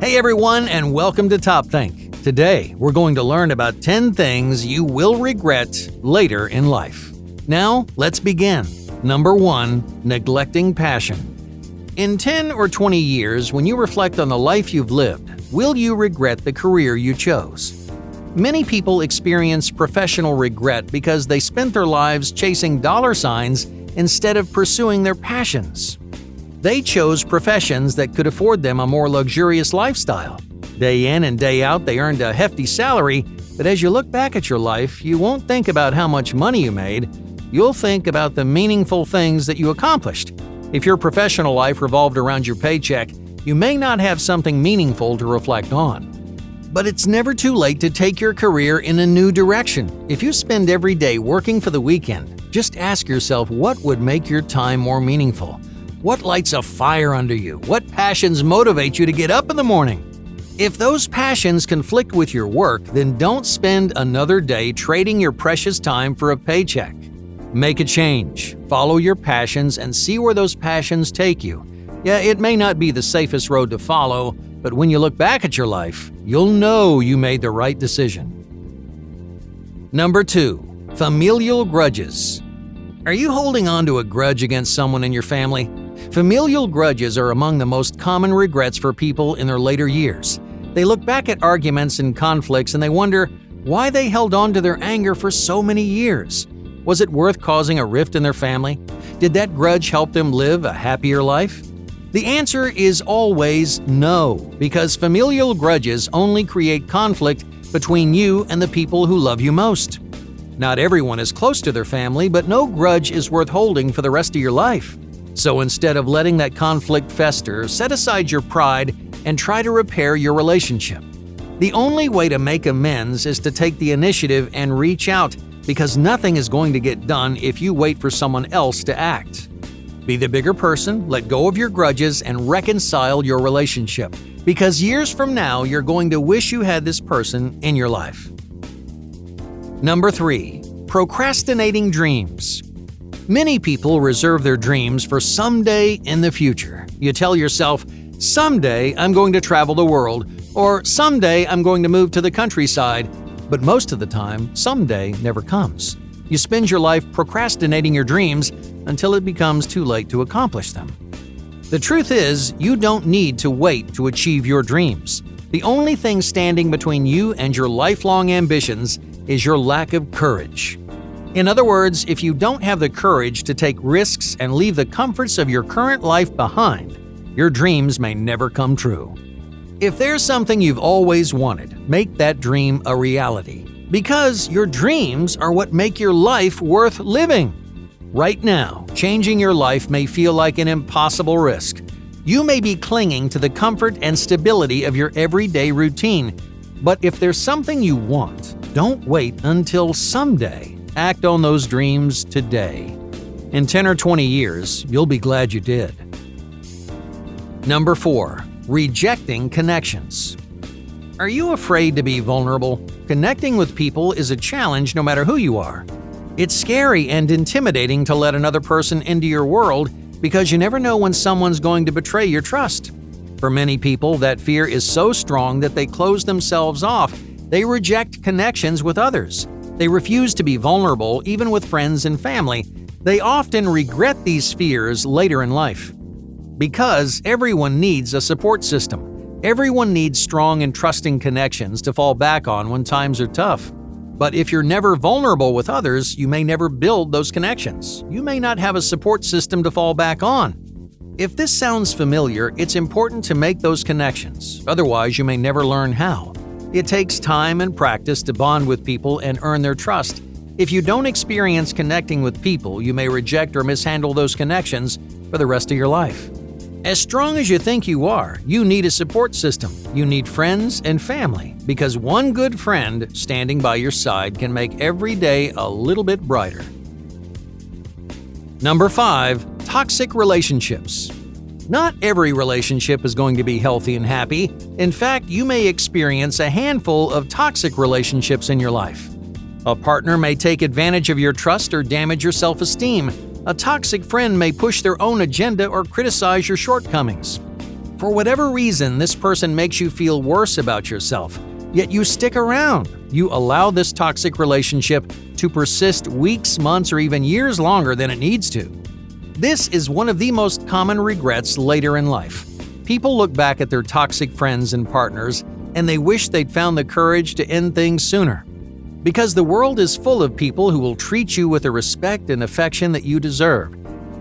Hey everyone, and welcome to Top Think. Today, we're going to learn about 10 things you will regret later in life. Now, let's begin. Number 1, neglecting passion. In 10 or 20 years, when you reflect on the life you've lived, will you regret the career you chose? Many people experience professional regret because they spent their lives chasing dollar signs instead of pursuing their passions. They chose professions that could afford them a more luxurious lifestyle. Day in and day out, they earned a hefty salary, but as you look back at your life, you won't think about how much money you made. You'll think about the meaningful things that you accomplished. If your professional life revolved around your paycheck, you may not have something meaningful to reflect on. But it's never too late to take your career in a new direction. If you spend every day working for the weekend, just ask yourself what would make your time more meaningful. What lights a fire under you? What passions motivate you to get up in the morning? If those passions conflict with your work, then don't spend another day trading your precious time for a paycheck. Make a change, follow your passions, and see where those passions take you. Yeah, it may not be the safest road to follow, but when you look back at your life, you'll know you made the right decision. Number 2, familial grudges. Are you holding on to a grudge against someone in your family? Familial grudges are among the most common regrets for people in their later years. They look back at arguments and conflicts and they wonder why they held on to their anger for so many years. Was it worth causing a rift in their family? Did that grudge help them live a happier life? The answer is always no, because familial grudges only create conflict between you and the people who love you most. Not everyone is close to their family, but no grudge is worth holding for the rest of your life. So instead of letting that conflict fester, set aside your pride and try to repair your relationship. The only way to make amends is to take the initiative and reach out, because nothing is going to get done if you wait for someone else to act. Be the bigger person, let go of your grudges, and reconcile your relationship, because years from now, you're going to wish you had this person in your life. Number 3, procrastinating dreams. Many people reserve their dreams for someday in the future. You tell yourself, someday I'm going to travel the world, or someday I'm going to move to the countryside, but most of the time, someday never comes. You spend your life procrastinating your dreams until it becomes too late to accomplish them. The truth is, you don't need to wait to achieve your dreams. The only thing standing between you and your lifelong ambitions is your lack of courage. In other words, if you don't have the courage to take risks and leave the comforts of your current life behind, your dreams may never come true. If there's something you've always wanted, make that dream a reality. Because your dreams are what make your life worth living. Right now, changing your life may feel like an impossible risk. You may be clinging to the comfort and stability of your everyday routine. But if there's something you want, don't wait until someday. Act on those dreams today. In 10 or 20 years, you'll be glad you did. Number 4, rejecting connections. Are you afraid to be vulnerable? Connecting with people is a challenge no matter who you are. It's scary and intimidating to let another person into your world because you never know when someone's going to betray your trust. For many people, that fear is so strong that they close themselves off. They reject connections with others. They refuse to be vulnerable even with friends and family. They often regret these fears later in life. Because everyone needs a support system. Everyone needs strong and trusting connections to fall back on when times are tough. But if you're never vulnerable with others, you may never build those connections. You may not have a support system to fall back on. If this sounds familiar, it's important to make those connections. Otherwise, you may never learn how. It takes time and practice to bond with people and earn their trust. If you don't experience connecting with people, you may reject or mishandle those connections for the rest of your life. As strong as you think you are, you need a support system. You need friends and family, because one good friend standing by your side can make every day a little bit brighter. Number 5, toxic relationships. Not every relationship is going to be healthy and happy. In fact, you may experience a handful of toxic relationships in your life. A partner may take advantage of your trust or damage your self-esteem. A toxic friend may push their own agenda or criticize your shortcomings. For whatever reason, this person makes you feel worse about yourself, yet you stick around. You allow this toxic relationship to persist weeks, months, or even years longer than it needs to. This is one of the most common regrets later in life. People look back at their toxic friends and partners, and they wish they'd found the courage to end things sooner. Because the world is full of people who will treat you with the respect and affection that you deserve.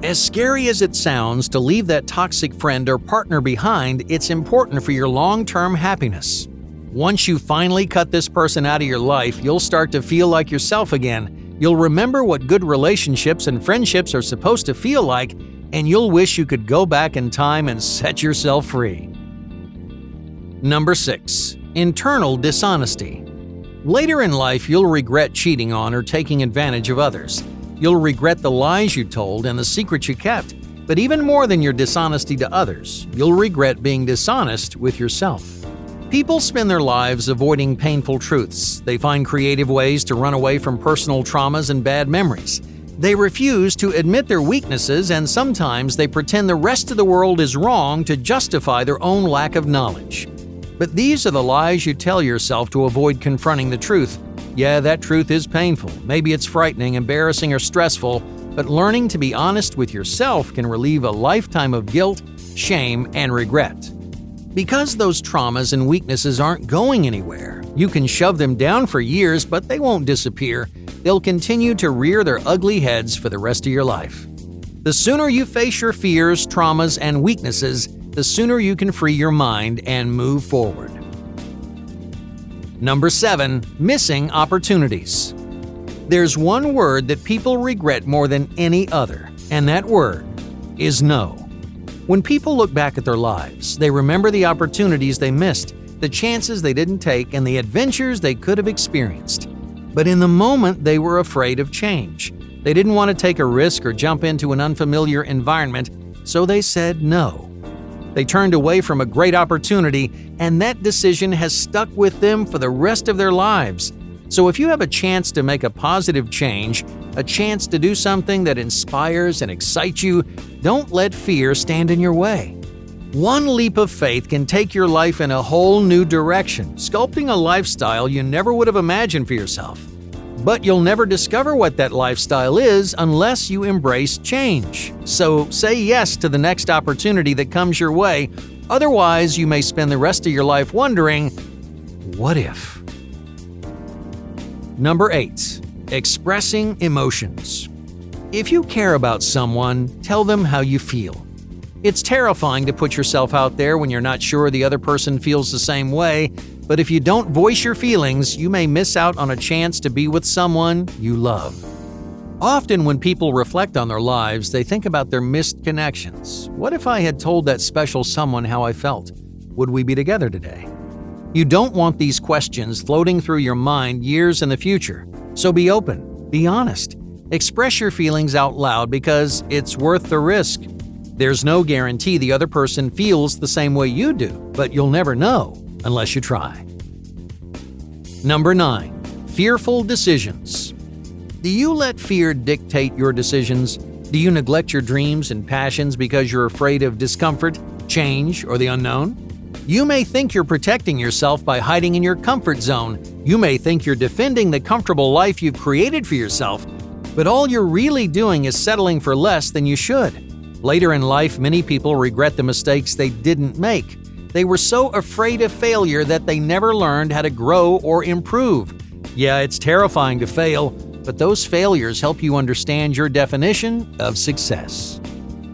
As scary as it sounds to leave that toxic friend or partner behind, it's important for your long-term happiness. Once you finally cut this person out of your life, you'll start to feel like yourself again. You'll remember what good relationships and friendships are supposed to feel like, and you'll wish you could go back in time and set yourself free. Number 6. Internal dishonesty. Later in life, you'll regret cheating on or taking advantage of others. You'll regret the lies you told and the secrets you kept. But even more than your dishonesty to others, you'll regret being dishonest with yourself. People spend their lives avoiding painful truths. They find creative ways to run away from personal traumas and bad memories. They refuse to admit their weaknesses, and sometimes they pretend the rest of the world is wrong to justify their own lack of knowledge. But these are the lies you tell yourself to avoid confronting the truth. Yeah, that truth is painful. Maybe it's frightening, embarrassing, or stressful, but learning to be honest with yourself can relieve a lifetime of guilt, shame, and regret. Because those traumas and weaknesses aren't going anywhere, you can shove them down for years, but they won't disappear. They'll continue to rear their ugly heads for the rest of your life. The sooner you face your fears, traumas, and weaknesses, the sooner you can free your mind and move forward. Number 7. Missing opportunities. There's one word that people regret more than any other, and that word is no. When people look back at their lives, they remember the opportunities they missed, the chances they didn't take, and the adventures they could have experienced. But in the moment, they were afraid of change. They didn't want to take a risk or jump into an unfamiliar environment, so they said no. They turned away from a great opportunity, and that decision has stuck with them for the rest of their lives. So if you have a chance to make a positive change, a chance to do something that inspires and excites you, don't let fear stand in your way. One leap of faith can take your life in a whole new direction, sculpting a lifestyle you never would have imagined for yourself. But you'll never discover what that lifestyle is unless you embrace change. So say yes to the next opportunity that comes your way. Otherwise, you may spend the rest of your life wondering, what if? Number 8. Expressing emotions. If you care about someone, tell them how you feel. It's terrifying to put yourself out there when you're not sure the other person feels the same way, but if you don't voice your feelings, you may miss out on a chance to be with someone you love. Often when people reflect on their lives, they think about their missed connections. What if I had told that special someone how I felt? Would we be together today? You don't want these questions floating through your mind years in the future. So be open, be honest, express your feelings out loud because it's worth the risk. There's no guarantee the other person feels the same way you do, but you'll never know unless you try. Number 9. Fearful decisions. Do you let fear dictate your decisions? Do you neglect your dreams and passions because you're afraid of discomfort, change, or the unknown? You may think you're protecting yourself by hiding in your comfort zone. You may think you're defending the comfortable life you've created for yourself, but all you're really doing is settling for less than you should. Later in life, many people regret the mistakes they didn't make. They were so afraid of failure that they never learned how to grow or improve. Yeah, it's terrifying to fail, but those failures help you understand your definition of success.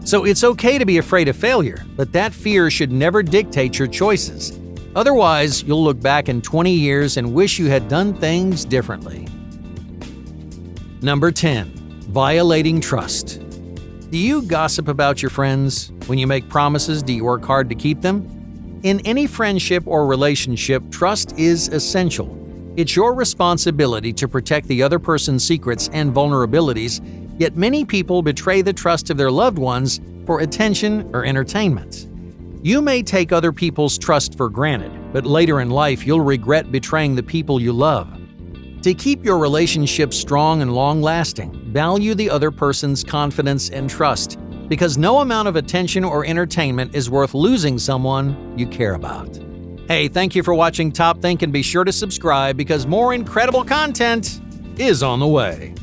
So it's okay to be afraid of failure, but that fear should never dictate your choices. Otherwise, you'll look back in 20 years and wish you had done things differently. Number 10. Violating trust. Do you gossip about your friends? When you make promises, do you work hard to keep them? In any friendship or relationship, trust is essential. It's your responsibility to protect the other person's secrets and vulnerabilities, yet many people betray the trust of their loved ones for attention or entertainment. You may take other people's trust for granted, but later in life you'll regret betraying the people you love. To keep your relationship strong and long-lasting, value the other person's confidence and trust. because no amount of attention or entertainment is worth losing someone you care about. Hey, thank you for watching Top Think, and be sure to subscribe because more incredible content is on the way.